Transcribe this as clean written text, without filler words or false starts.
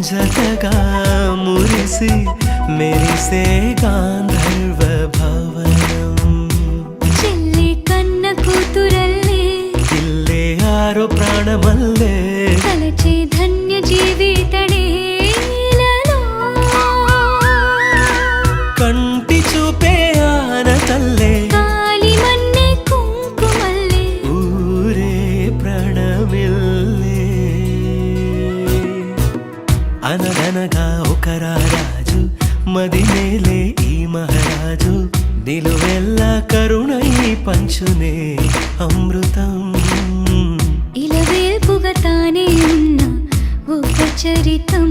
జతగా మురిసి మెరిసే గాంధర్వ భవనం చెల్లి కన్న కూతురల్లే ఇల్లే ఆరో ప్రాణమల్లే తలచే ధన్య జీవితడే కంటి చూపే ఆన తల్లే కాలి మన్నే కుంకుమల్లే ఊరే ప్రణమిల్లే అనగనగా ఒక రాజు మదినేలే ఈ మహారాజు నిలువెల్లా కరుణై పంచునే అమృతం ఇలవేల్పుగా తానే ఉన్న ఒక చరితం